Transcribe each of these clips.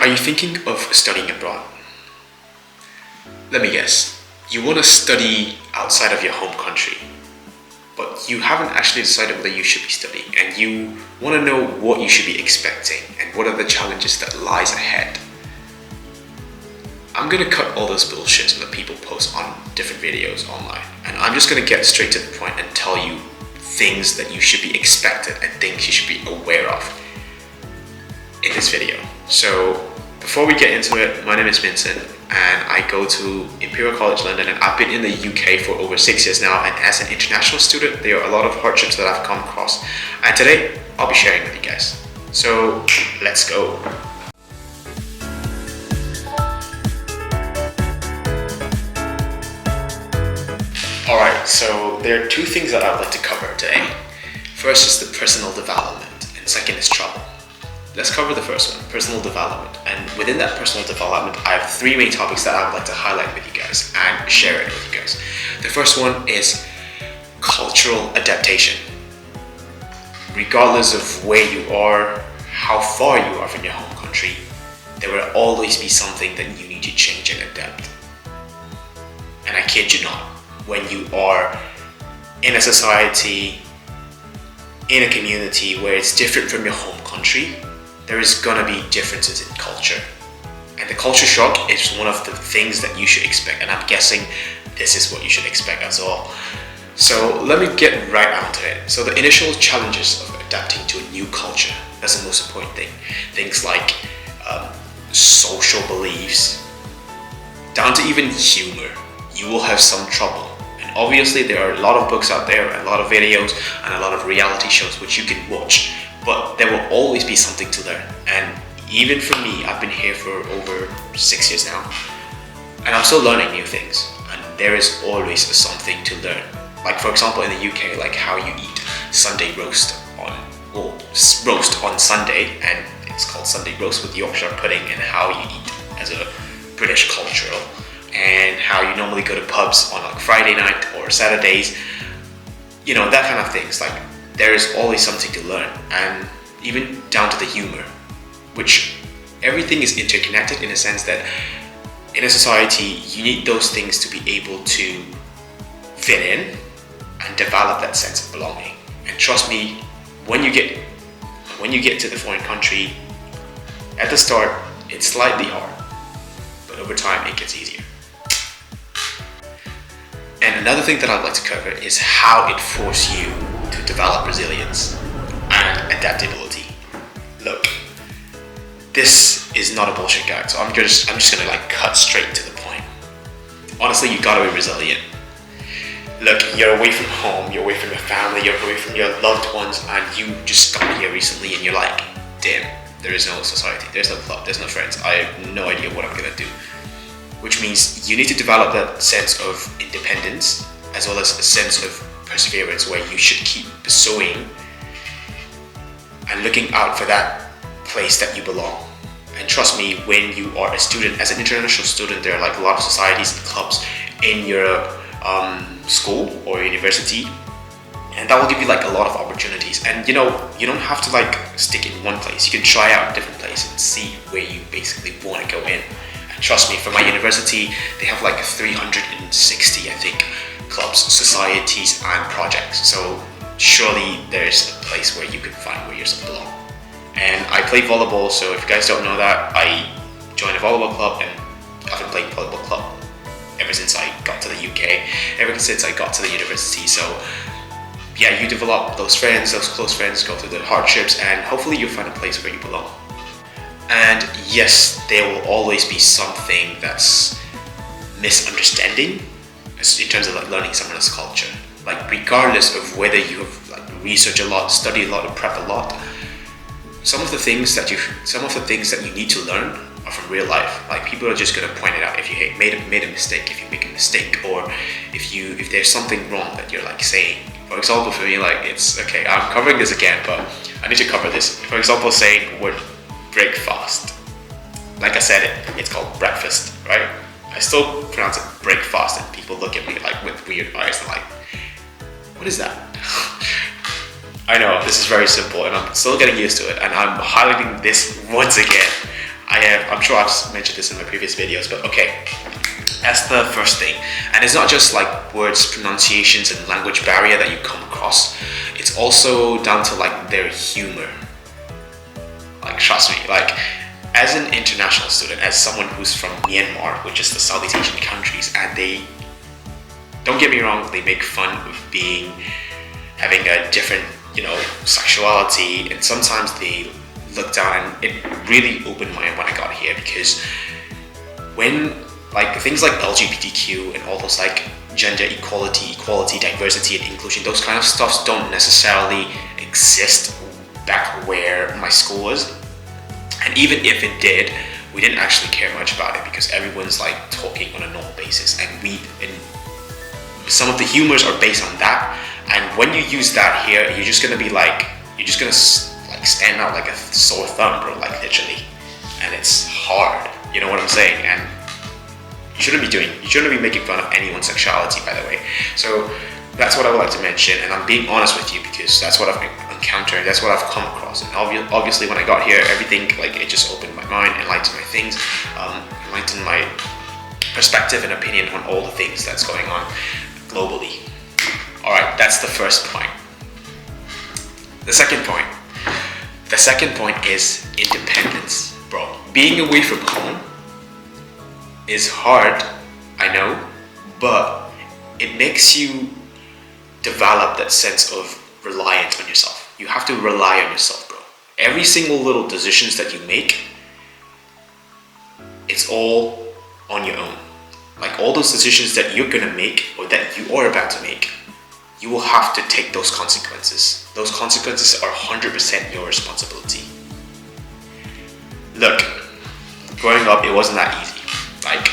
are you thinking of studying abroad? Let me guess. You want to study outside of your home country, but you haven't actually decided whether you should be studying, and you want to know what you should be expecting and what are the challenges that lies ahead. I'm gonna cut all those bullshits that people post on different videos online, and I'm just gonna get straight to the point and tell you things that you should be expected and things you should be aware of in this video. So before we get into it, my name is Vincent and I go to Imperial College London, and I've been in the UK for over 6 years now, and as an international student there are a lot of hardships that I've come across, and today I'll be sharing with you guys. So let's go. Alright, so there are two things that I'd like to cover today. First is the personal development, and second is travel. Let's cover the first one, personal development. And within that personal development, I have three main topics that I would like to highlight with you guys and share it with you guys. The first one is cultural adaptation. Regardless of where you are, how far you are from your home country, there will always be something that you need to change and adapt. And I kid you not, when you are in a society, in a community where it's different from your home country, there is gonna be differences in culture. And the culture shock is one of the things that you should expect, and I'm guessing this is what you should expect as well. So let me get right onto it. So the initial challenges of adapting to a new culture, that's the most important thing. Things like social beliefs, down to even humor. You will have some trouble. And obviously there are a lot of books out there, a lot of videos, and a lot of reality shows which you can watch, but there will always be something to learn. And even for me, I've been here for over 6 years now, and I'm still learning new things, and there is always something to learn. Like for example in the UK, like how you eat Sunday roast on Sunday, and it's called Sunday roast with Yorkshire pudding, and how you eat as a British cultural, and how you normally go to pubs on like Friday night or Saturdays, you know, that kind of things. Like there is always something to learn, and even down to the humor, which everything is interconnected in a sense that in a society you need those things to be able to fit in and develop that sense of belonging. And trust me, when you get to the foreign country, at the start it's slightly hard, but over time it gets easier. And another thing that I'd like to cover is how it forces you to develop resilience and adaptability. Look, this is not a bullshit guide, so I'm just gonna like cut straight to the point. Honestly, you gotta be resilient. Look, you're away from home, you're away from your family, you're away from your loved ones, and you just got here recently, and you're like, damn, there is no society, there's no club, there's no friends, I have no idea what I'm gonna do. Which means you need to develop that sense of independence as well as a sense of perseverance, where you should keep pursuing and looking out for that place that you belong. And trust me, when you are a student, as an international student, there are like a lot of societies and clubs in your school or university, and that will give you like a lot of opportunities. And you know, you don't have to like stick in one place. You can try out different places and see where you basically want to go in. And trust me, for my university, they have like 360, I think, clubs, societies, and projects. So surely there's a place where you can find where you belong. And I play volleyball, so if you guys don't know that, I joined a volleyball club, and I've been playing volleyball club ever since I got to the UK, ever since I got to the university. So yeah, you develop those friends, those close friends, go through the hardships, and hopefully you'll find a place where you belong. And yes, there will always be something that's misunderstanding in terms of like learning someone's culture. Like regardless of whether you have like researched a lot, studied a lot, or prep a lot, some of the things that you need to learn are from real life. Like people are just gonna point it out if you made a mistake, if you make a mistake, or if there's something wrong that you're like saying. For example, for me, like it's okay, I'm covering this again, but I need to cover this. For example, saying the word breakfast. Like I said, it's called breakfast, right? I still pronounce it breakfast, and people look at me like with weird eyes and like, what is that? I know, this is very simple, and I'm still getting used to it, and I'm highlighting this once again. I I'm sure I've mentioned this in my previous videos, but okay, that's the first thing. And it's not just like words, pronunciations, and language barrier that you come across. It's also down to like their humor. Like, trust me, like, as an international student, as someone who's from Myanmar, which is the Southeast Asian countries, and they, don't get me wrong, they make fun of having a different, sexuality, and sometimes they look down, and it really opened my mind when I got here, because when, like, things like LGBTQ and all those, like, gender equality, diversity, and inclusion, those kind of stuffs don't necessarily exist back where my school was. And even if it did, we didn't actually care much about it, because everyone's like talking on a normal basis, and some of the humors are based on that. And when you use that here, you're just gonna stand out like a sore thumb, bro, like literally. And it's hard, you know what I'm saying? And you shouldn't be making fun of anyone's sexuality, by the way. So that's what I would like to mention, and I'm being honest with you because that's what I've encountered, that's what I've come across. And obviously when I got here, everything, like, it just opened my mind, enlightened my things, enlightened my perspective and opinion on all the things that's going on globally. Alright, that's the first point. The second point is independence, bro. Being away from home is hard, I know, but it makes you develop that sense of reliance on yourself. You have to rely on yourself, bro. Every single little decisions that you make, it's all on your own. Like, all those decisions that you're gonna make, or that you are about to make, you will have to take those consequences. Those consequences are 100% your responsibility. Look, growing up, it wasn't that easy. Like,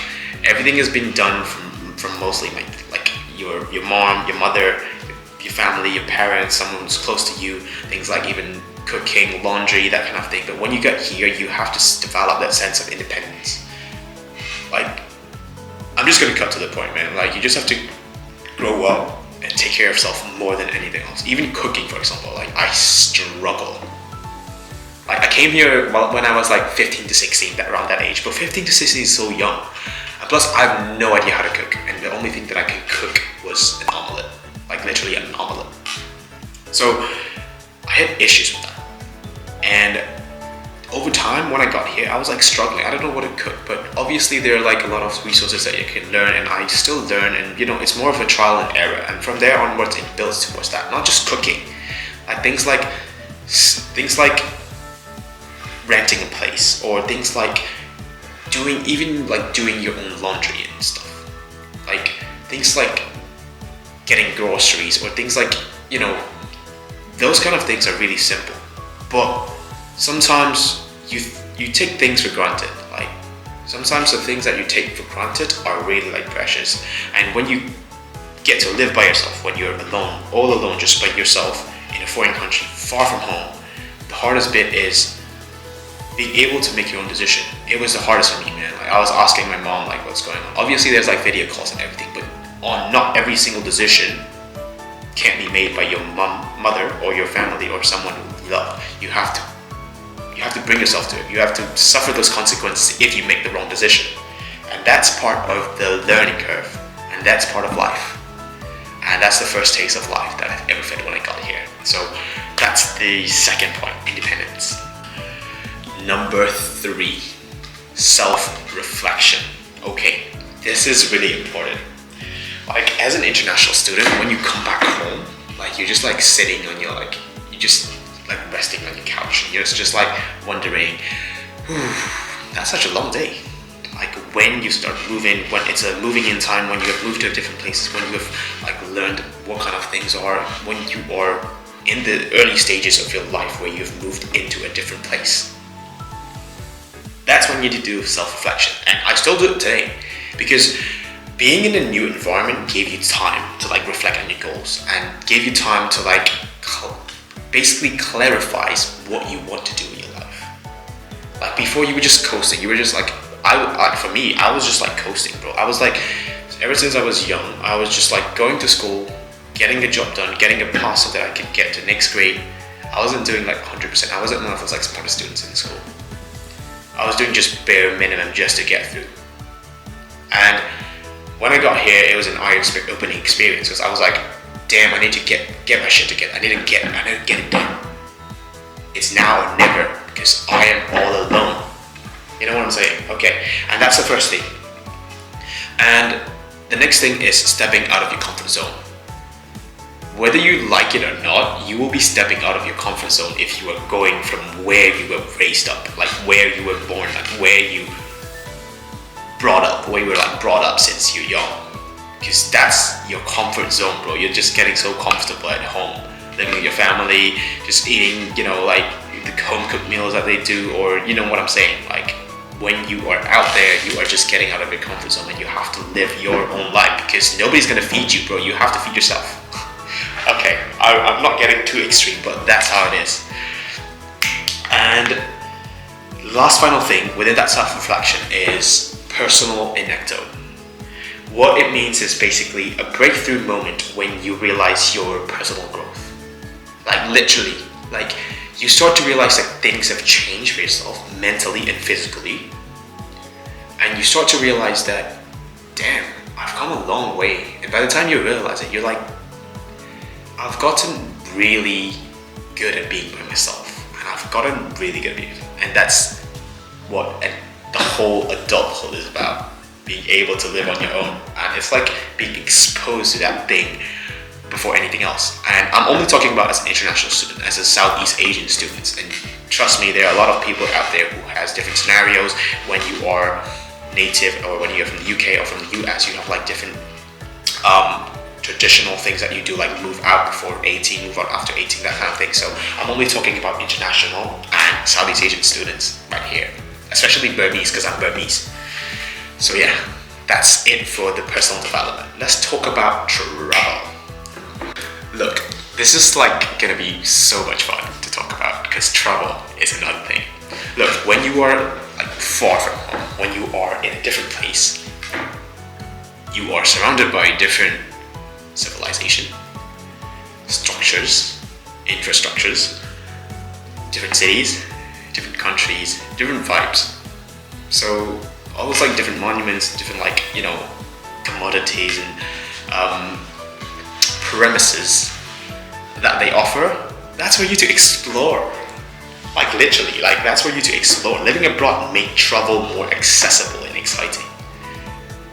everything has been done from mostly like your mom, your mother, your family, your parents, someone who's close to you, things like even cooking, laundry, that kind of thing. But when you get here, you have to develop that sense of independence. Like, I'm just gonna cut to the point, man. Like, you just have to grow up and take care of yourself more than anything else. Even cooking, for example, like, I struggle. Like, I came here when I was like 15 to 16, around that age. But 15 to 16 is so young. And plus, I have no idea how to cook. And the only thing that I could cook was an omelette. Like, literally an omelette. So, I had issues with that. And over time, when I got here, I was like struggling. I don't know what to cook. But obviously, there are like a lot of resources that you can learn. And I still learn. And, it's more of a trial and error. And from there onwards, it builds towards that. Not just cooking. Like, things like renting a place, or things like doing your own laundry and stuff. Like, things like getting groceries, or things like, those kind of things are really simple. But sometimes you take things for granted. Like, sometimes the things that you take for granted are really like precious. And when you get to live by yourself, when you're alone, all alone, just by yourself in a foreign country, far from home, the hardest bit is being able to make your own decision. It was the hardest for me, man. Like, I was asking my mom, like, what's going on. Obviously, there's like video calls and everything, but not every single decision can't be made by your mother, or your family, or someone who you love. You have to bring yourself to it. You have to suffer those consequences if you make the wrong decision. And that's part of the learning curve. And that's part of life. And that's the first taste of life that I've ever felt when I got here. So that's the second point, independence. Number 3, self-reflection. Okay, this is really important. Like, as an international student, when you come back home, like, you're just like sitting on your, like, you're just like resting on your couch, and you're just like wondering, that's such a long day. Like, when you start moving, when it's a moving in time, when you have moved to different places, when you have like learned what kind of things are, when you are in the early stages of your life where you've moved into a different place. That's when you need to do self-reflection. And I still do it today, because being in a new environment gave you time to like reflect on your goals, and gave you time to like basically clarify what you want to do in your life. Like, before, you were just coasting. You were just like, for me, I was just like coasting, bro. I was like, ever since I was young, I was just like going to school, getting a job done, getting a pass so that I could get to next grade. I wasn't doing like 100%. I wasn't one of those like smartest students in school. I was doing just bare minimum just to get through. And when I got here, it was an eye-opening experience because I was like, damn, I need to get my shit together. I need to get it done. It's now or never because I am all alone. You know what I'm saying? Okay, and that's the first thing. And the next thing is stepping out of your comfort zone. Whether you like it or not, you will be stepping out of your comfort zone if you are going from where you were raised up, like where you were born, like where you brought up, where you were like brought up since you're young. Because that's your comfort zone, bro. You're just getting so comfortable at home, living with your family, just eating, you know, like the home cooked meals that they do, or you know what I'm saying. Like when you are out there, you are just getting out of your comfort zone and you have to live your own life because nobody's gonna feed you, bro. You have to feed yourself. Okay, I'm not getting too extreme, but that's how it is. And last final thing within that self-reflection is personal anecdote. What it means is basically a breakthrough moment when you realize your personal growth. Like literally, like you start to realize that things have changed for yourself mentally and physically. And you start to realize that, damn, I've come a long way. And by the time you realize it, you're like, I've gotten really good at being by myself. And I've gotten really good at being, and that's what the whole adulthood is about. Being able to live on your own. And it's like being exposed to that thing before anything else. And I'm only talking about as an international student, as a Southeast Asian student. And trust me, there are a lot of people out there who has different scenarios. When you are native, or when you're from the UK or from the US, you have like different traditional things that you do, like move out before 18, move out after 18, that kind of thing. So I'm only talking about international and Southeast Asian students right here, especially Burmese, because I'm Burmese. So yeah, that's it for the personal development. Let's talk about travel. Look, this is like gonna be so much fun to talk about because travel is another thing. Look, when you are like far from home, when you are in a different place, you are surrounded by different civilization, structures, infrastructures, different cities, different countries, different vibes. So all those like different monuments, different like, you know, commodities and premises that they offer, that's for you to explore. Like literally, like that's for you to explore. Living abroad make travel more accessible and exciting.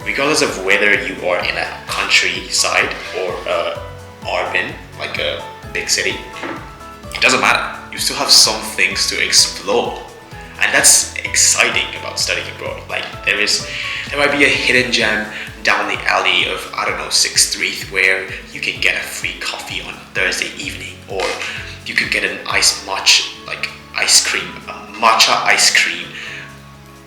Regardless of whether you are in a countryside or urban, like a big city, it doesn't matter. You still have some things to explore. And that's exciting about studying abroad. Like there might be a hidden gem down the alley of, I don't know, 6th Street where you can get a free coffee on Thursday evening, or you could get an matcha ice cream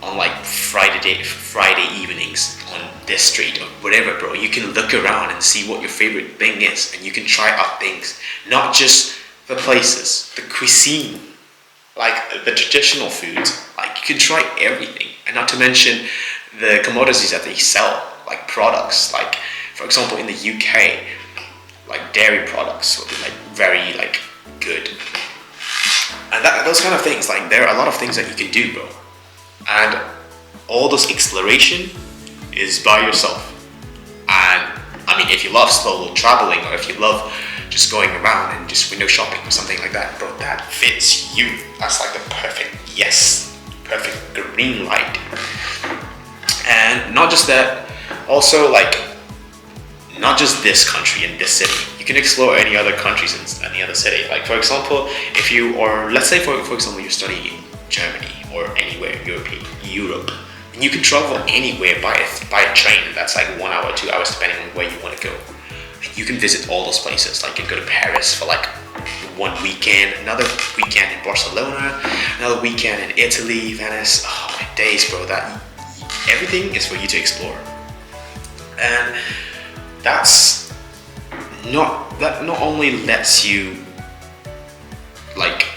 on like Friday evenings on this street or whatever, bro. You can look around and see what your favorite thing is, and you can try out things, not just the places, the cuisine, like the traditional foods. Like you can try everything, and not to mention the commodities that they sell, like products. Like for example, in the UK, like dairy products will be like very like good, and those kind of things. Like there are a lot of things that you can do, bro. And all this exploration is by yourself. And I mean, if you love solo traveling, or if you love just going around and just window shopping or something like that, bro, that fits you. That's like the perfect green light. And not just that, also like not just this country and this city. You can explore any other countries in any other city. Like for example, if you, or let's say for example, you're studying in Germany or anywhere Europe, and you can travel anywhere by a train. That's like 1 hour, 2 hours, depending on where you want to go. And you can visit all those places. Like you can go to Paris for like 1 weekend, another weekend in Barcelona, another weekend in Italy, Venice. Oh my days, bro! That everything is for you to explore, and that not only lets you like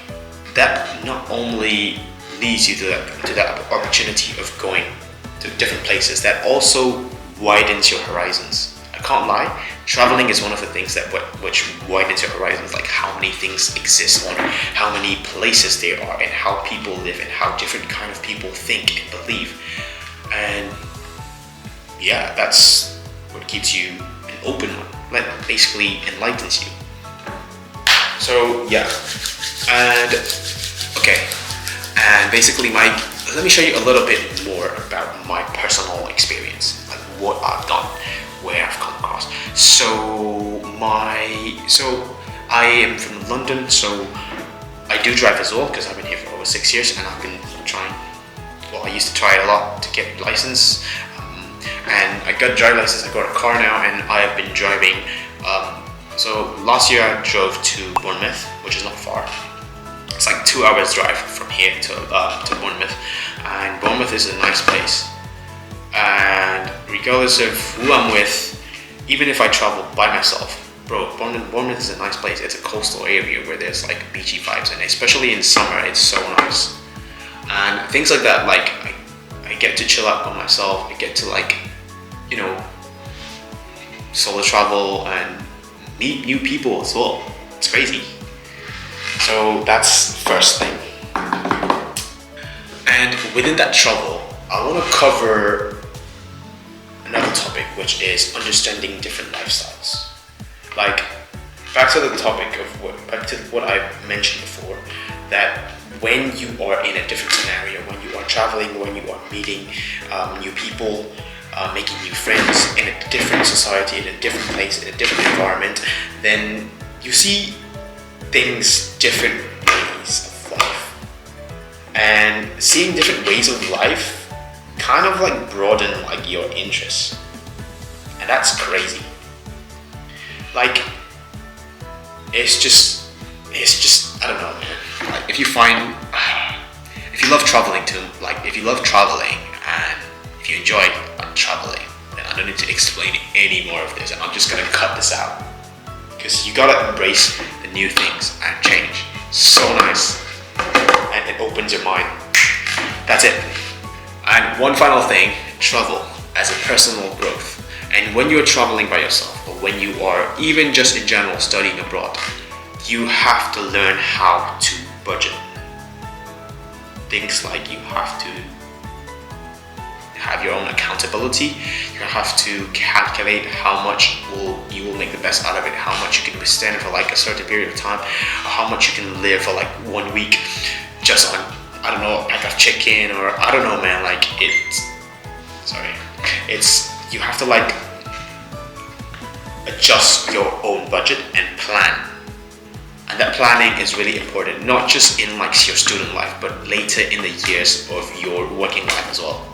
that not only leads you to that opportunity of going to different places, that also widens your horizons. Like can't lie, traveling is one of the things that which widens your horizons, like how many things exist on, how many places there are, and how people live, and how different kind of people think and believe. And yeah, that's what keeps you an open one, like basically enlightens you. So yeah, and okay, and basically let me show you a little bit more about my personal experience, like what I've done, where I've come across. So I am from London, so I do drive as well because I've been here for over 6 years, and I've been trying. Well, I used to try it a lot to get a license, and I got a driving license. I got a car now, and I have been driving. So last year I drove to Bournemouth, which is not far. It's like 2 hours drive from here to Bournemouth, and Bournemouth is a nice place. And regardless of who I'm with, even if I travel by myself, bro, Bournemouth is a nice place. It's a coastal area where there's like beachy vibes, and especially in summer, it's so nice. And things like that, like I get to chill out by myself. I get to like, you know, solo travel and meet new people as well. It's crazy. So that's the first thing. And within that travel, I want to cover another topic, which is understanding different lifestyles. Like, back to what I mentioned before, that when you are in a different scenario, when you are traveling, when you are meeting new people, making new friends in a different society, in a different place, in a different environment, then you see things different ways of life. And seeing different ways of life kind of like broaden like your interests. And that's crazy. Like, it's just I don't know, man. Like, if you love traveling too, like if you love traveling and if you enjoy like traveling, then I don't need to explain any more of this, and I'm just gonna cut this out, because you gotta embrace the new things and change. So nice, and it opens your mind. That's it. And one final thing, travel as a personal growth. And when you're traveling by yourself, or when you are even just in general studying abroad, you have to learn how to budget. Things like you have to have your own accountability. You have to calculate how much you will make the best out of it, how much you can withstand for like a certain period of time, or how much you can live for like 1 week just on, I don't know, a pack of chicken, or I don't know, man. Like you have to like adjust your own budget and plan. And that planning is really important, not just in like your student life, but later in the years of your working life as well.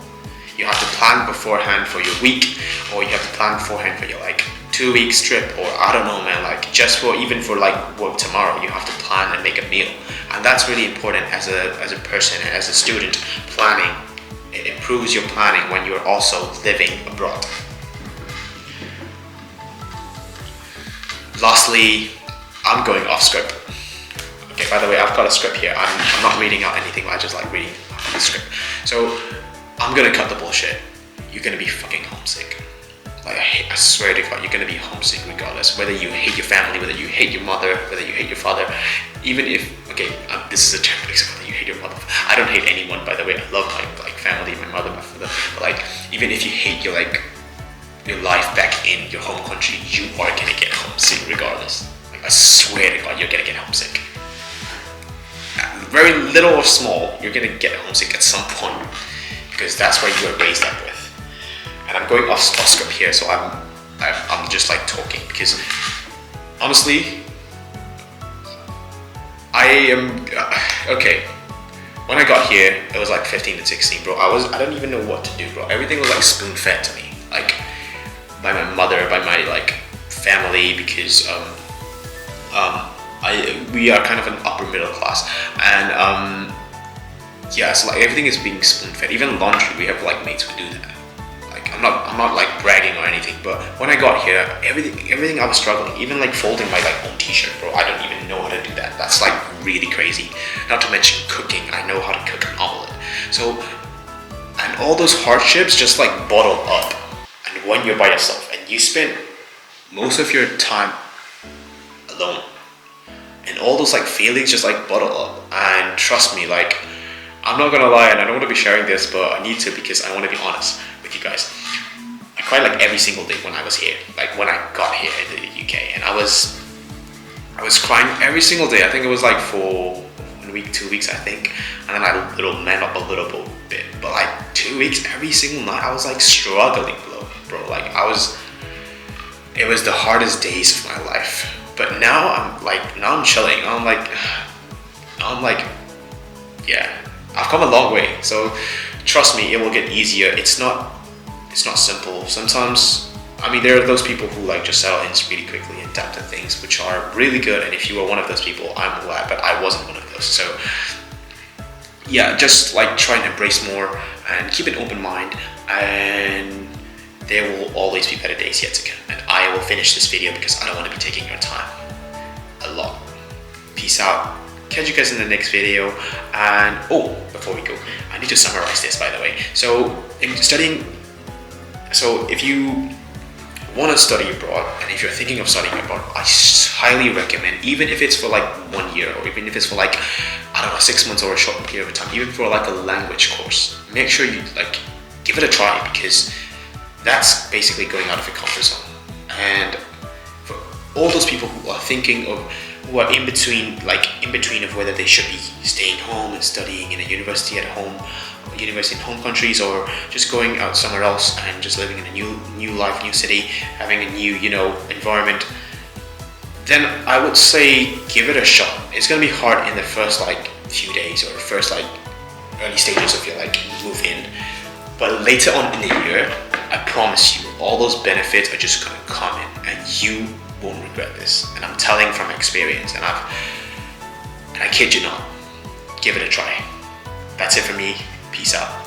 You have to plan beforehand for your week, or you have to plan beforehand for your like 2 weeks trip, or I don't know, man, like just for even for like work tomorrow, you have to plan and make a meal. And that's really important as a person and as a student. Planning, it improves your planning when you're also living abroad. Lastly, I'm going off script. Okay, by the way, I've got a script here. I'm not reading out anything, I just like reading the script. So I'm gonna cut the bullshit. You're gonna be fucking homesick. Like I swear to God, you're gonna be homesick regardless. Whether you hate your family, whether you hate your mother, whether you hate your father. Even if, okay, this is a terrible example, you hate your mother. I don't hate anyone, by the way. I love my like family, my mother, my father. But like, even if you hate your life back in your home country, you are gonna get homesick regardless. Like I swear to God, you're gonna get homesick. Very little or small, you're gonna get homesick at some point, because that's what you were raised up with. And I'm going off script here, so I'm just like talking, because honestly, I am okay. When I got here, it was like 15 and 16, bro. I don't even know what to do, bro. Everything was like spoon fed to me, like by my mother, by my like family, because we are kind of an upper middle class, and yeah, so like everything is being spoon fed. Even laundry, we have like mates who do that. Like I'm not like bragging or anything, but when I got here, everything I was struggling. Even like folding my like own t-shirt, bro. I don't even know how to do that. That's like really crazy. Not to mention cooking. I know how to cook an omelet. So, and all those hardships just like bottle up. And when you're by yourself and you spend most of your time alone, and all those like feelings just like bottle up. And trust me, like, I'm not gonna lie, and I don't want to be sharing this, but I need to because I want to be honest with you guys. I cried like every single day when I was here, like when I got here in the UK, and I was crying every single day. I think it was like for 1 week, 2 weeks, I think, and then I man up a little bit. But like 2 weeks, every single night, I was like struggling, bro. Like it was the hardest days of my life. But now I'm chilling. I'm like, yeah, I've come a long way. So trust me, it will get easier. It's not simple. Sometimes, I mean, there are those people who like just settle in really quickly and adapt to things, which are really good. And if you were one of those people, I'm glad, but I wasn't one of those. So yeah, just like try and embrace more and keep an open mind, and there will always be better days yet to come. And I will finish this video because I don't want to be taking your time a lot. Peace out. Catch you guys in the next video. And oh, before we go, I need to summarize this, by the way. So if you want to study abroad, and if you're thinking of studying abroad, I highly recommend, even if it's for like 1 year, or even if it's for like, I don't know, 6 months or a short period of time, even for like a language course, make sure you like give it a try, because that's basically going out of your comfort zone. And for all those people who are in between of whether they should be staying home and studying in a university at home, university in home countries, or just going out somewhere else and just living in a new life, new city, having a new environment, then I would say give it a shot. It's gonna be hard in the first like few days or first like early stages of your like move in, but later on in the year, I promise you, all those benefits are just gonna come in, and you won't regret this. And I'm telling from experience, and I kid you not. Give it a try. That's it for me. Peace out.